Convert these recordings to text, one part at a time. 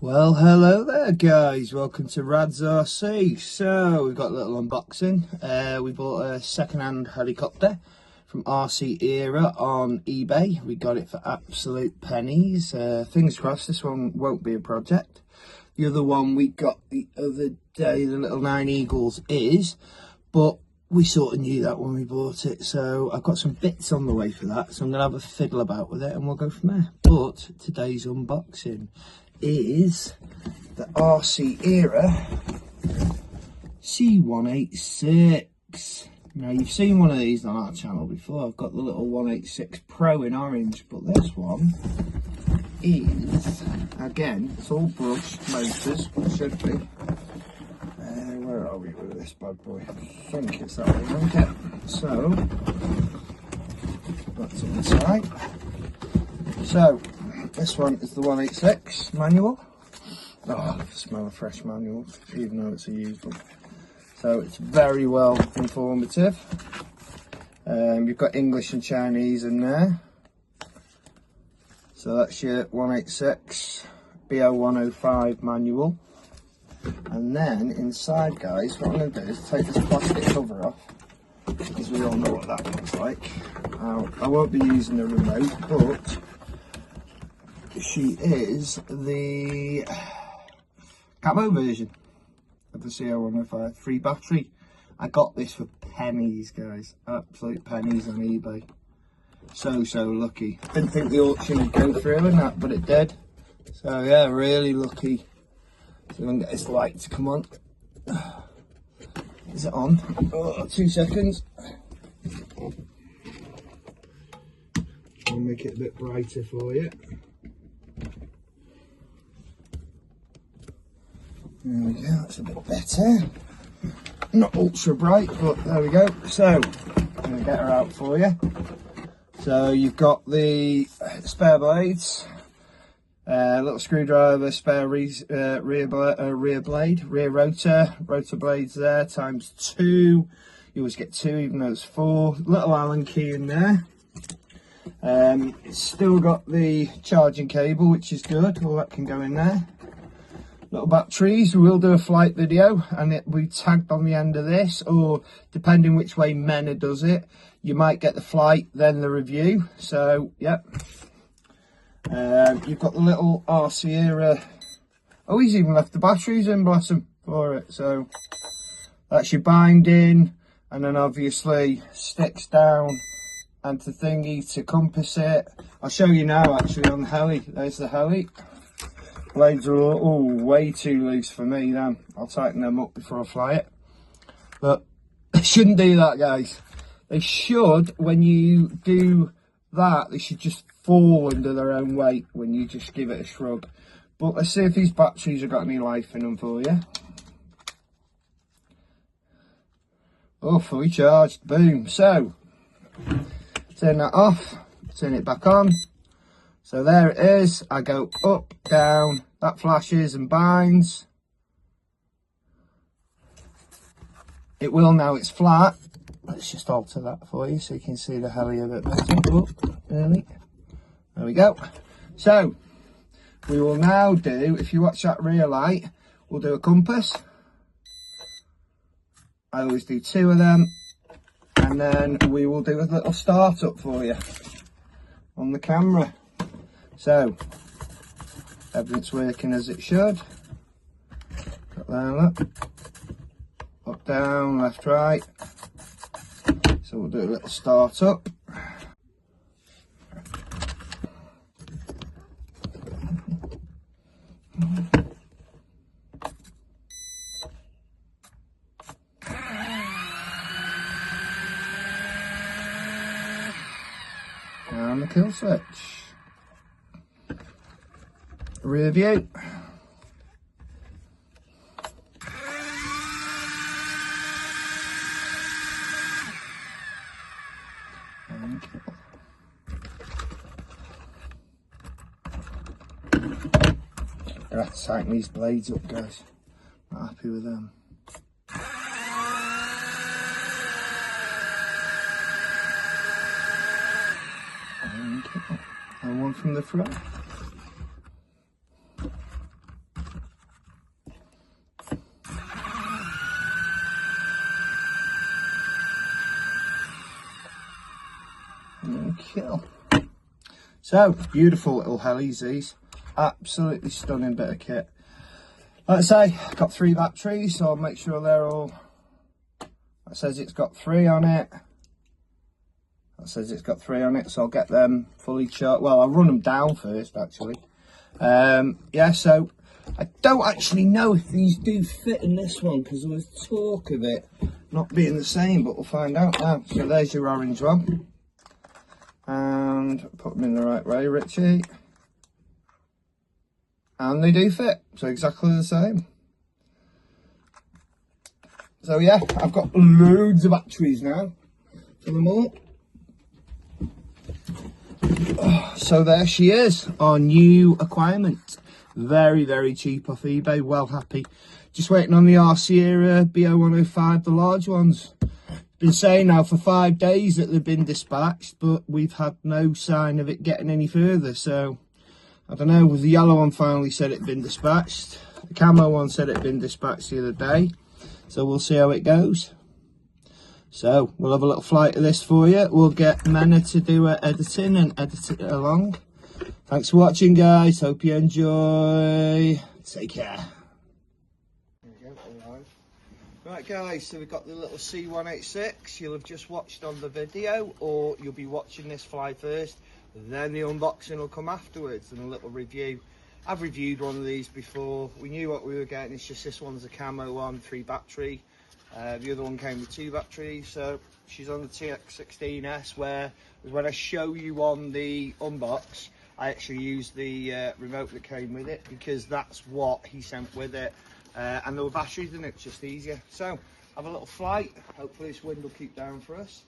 Well, hello there guys, welcome to RAD'S RC. So we've got a little unboxing. We bought a second-hand helicopter from RC Era on eBay. We got it for absolute pennies. Fingers crossed this one won't be a project. The other one we got the other day, the little 9 Eagles, is, but we sort of knew that when we bought it. So I've got some bits on the way for that, so I'm gonna have a fiddle about with it and we'll go from there. But today's unboxing is the RC Era c186. Now you've seen one of these on our channel before. I've got the little 186 Pro in orange, but this one is, again, it's all brushed motors, it should be. Where are we with this bad boy? I think it's that one. Okay, so that's on the side. So this one is the 186 manual. Oh, I smell a fresh manual, even though it's a used one. So it's very well informative. You've got English and Chinese in there. So that's your 186 BO105 manual. And then inside, guys, what I'm going to do is take this plastic cover off, because we all know what that looks like. I won't be using the remote, but she is the camo version of the c186 free battery. I got this for pennies, guys, absolute pennies on eBay. So lucky. Didn't think the auction would go through and that, but it did. So yeah, really lucky. So I'm gonna get this light to come on. Is it on? Oh, 2 seconds. I'll make it a bit brighter for you. There we go, that's a bit better. Not ultra bright, but there we go. So, I'm going to get her out for you. So, you've got the spare blades, little screwdriver, spare rear rotor blades there, times 2. You always get 2, even though it's 4. Little Allen key in there. It's still got the charging cable, which is good. All that can go in there. Little batteries. We will do a flight video and it will be tagged on the end of this, or depending which way Mena does it, you might get the flight then the review. So yep. You've got the little RC Era. Oh, he's even left the batteries in, bless him, for it. So that's your binding, and then obviously sticks down and the thingy to compass it. I'll show you now actually on the heli. There's the heli. Blades are all way too loose for me then. I'll tighten them up before I fly it. But they shouldn't do that, guys. They should, when you do that, they should just fall under their own weight when you just give it a shrug. But let's see if these batteries have got any life in them for you. Oh, fully charged, boom. So, turn that off, turn it back on. So there it is. I go up, down, that flashes and binds. It will now, it's flat. Let's just alter that for you so you can see the heli a bit better. Oh, early. There we go. So, we will now do, if you watch that rear light, we'll do a compass. I always do 2 of them. And then we will do a little start up for you on the camera. So, everything's working as it should. Got there, look. Up, down, left, right. So we'll do a little start up. And the kill switch. Rear view. And kill. I have to tighten these blades up, guys. Not happy with them. And one from the front. kill. So, beautiful little helis these. Absolutely stunning bit of kit. Like I say, got 3 batteries, so I'll make sure they're all... It says it's got 3 on it. That says it's got 3 on it, so I'll get them fully charged. Well, I'll run them down first, actually. Yeah, so I don't actually know if these do fit in this one, because there was talk of it not being the same, but we'll find out now. So there's your orange one. And put them in the right way, Richie. And they do fit, so exactly the same. So yeah, I've got loads of batteries now for them all. So there she is, our new acquirement. Very, very cheap off eBay, well happy. Just waiting on the R Sierra BO105, the large ones. Been saying now for 5 days that they've been dispatched, but we've had no sign of it getting any further. So I don't know, the yellow one finally said it'd been dispatched. The camo one said it'd been dispatched the other day. So we'll see how it goes. So we'll have a little flight of this for you. We'll get Mena to do her editing and edit it along. Thanks for watching, guys. Hope you enjoy. Take care. Right guys, so we've got the little C186. You'll have just watched on the video, or you'll be watching this fly first. Then the unboxing will come afterwards and a little review. I've reviewed one of these before. We knew what we were getting. It's just this one's a camo one, 3 battery. The other one came with 2 batteries. So she's on the TX16S, where when I show you on the unbox, I actually used the remote that came with it, because that's what he sent with it. And there were batteries in it, just easier. So have a little flight. Hopefully this wind will keep down for us.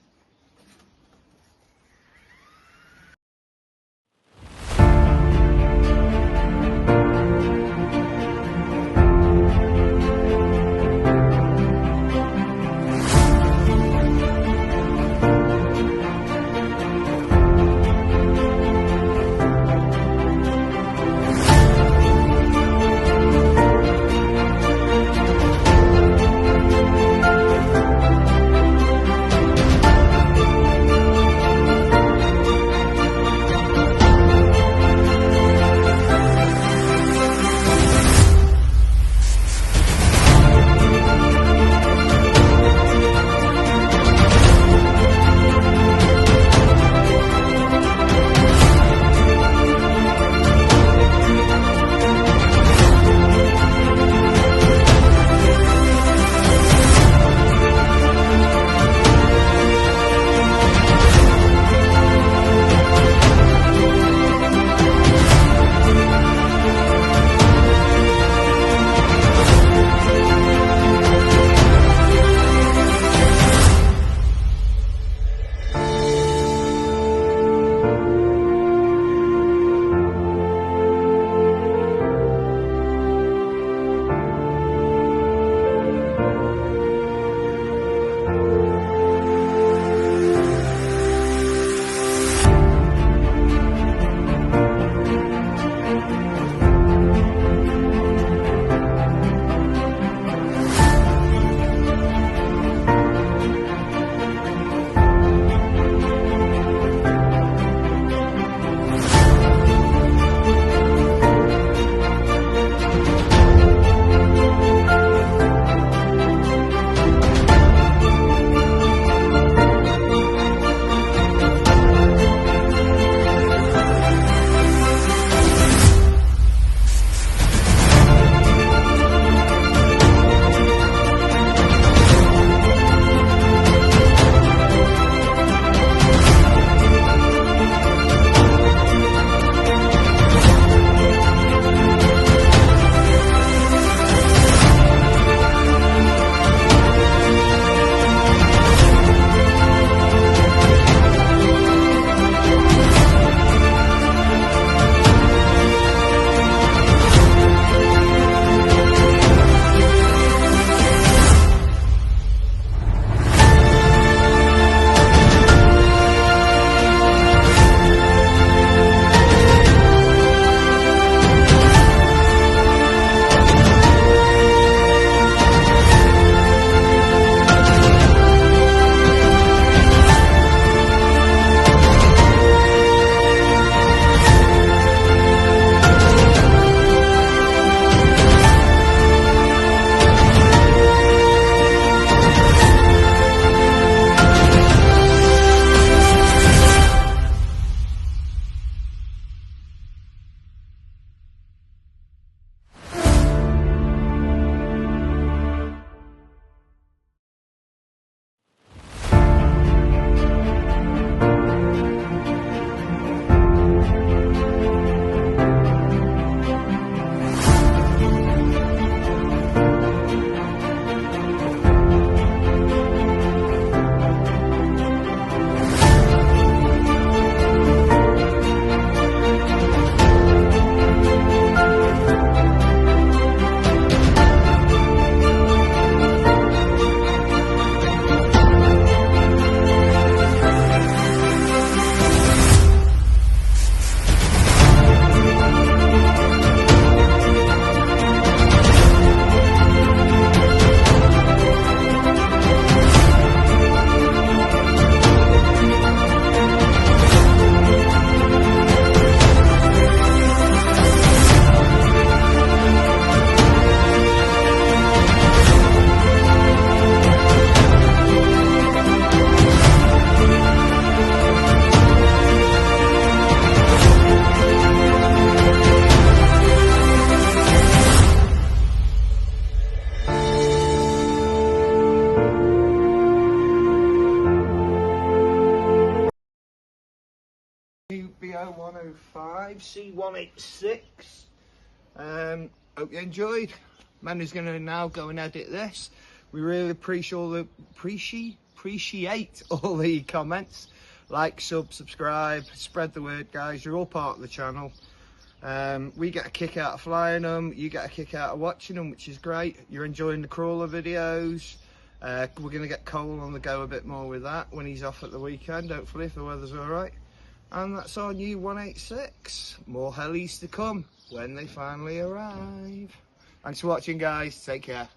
new BO105 c186. Hope you enjoyed. Manu's going to now go and edit this. We really appreciate all the comments. Like, subscribe, spread the word, guys. You're all part of the channel. We get a kick out of flying them, you get a kick out of watching them, which is great. You're enjoying the crawler videos. We're going to get Cole on the go a bit more with that when he's off at the weekend, hopefully, if the weather's alright. And that's our new 186. More helis to come when they finally arrive. Thanks for watching, guys. Take care.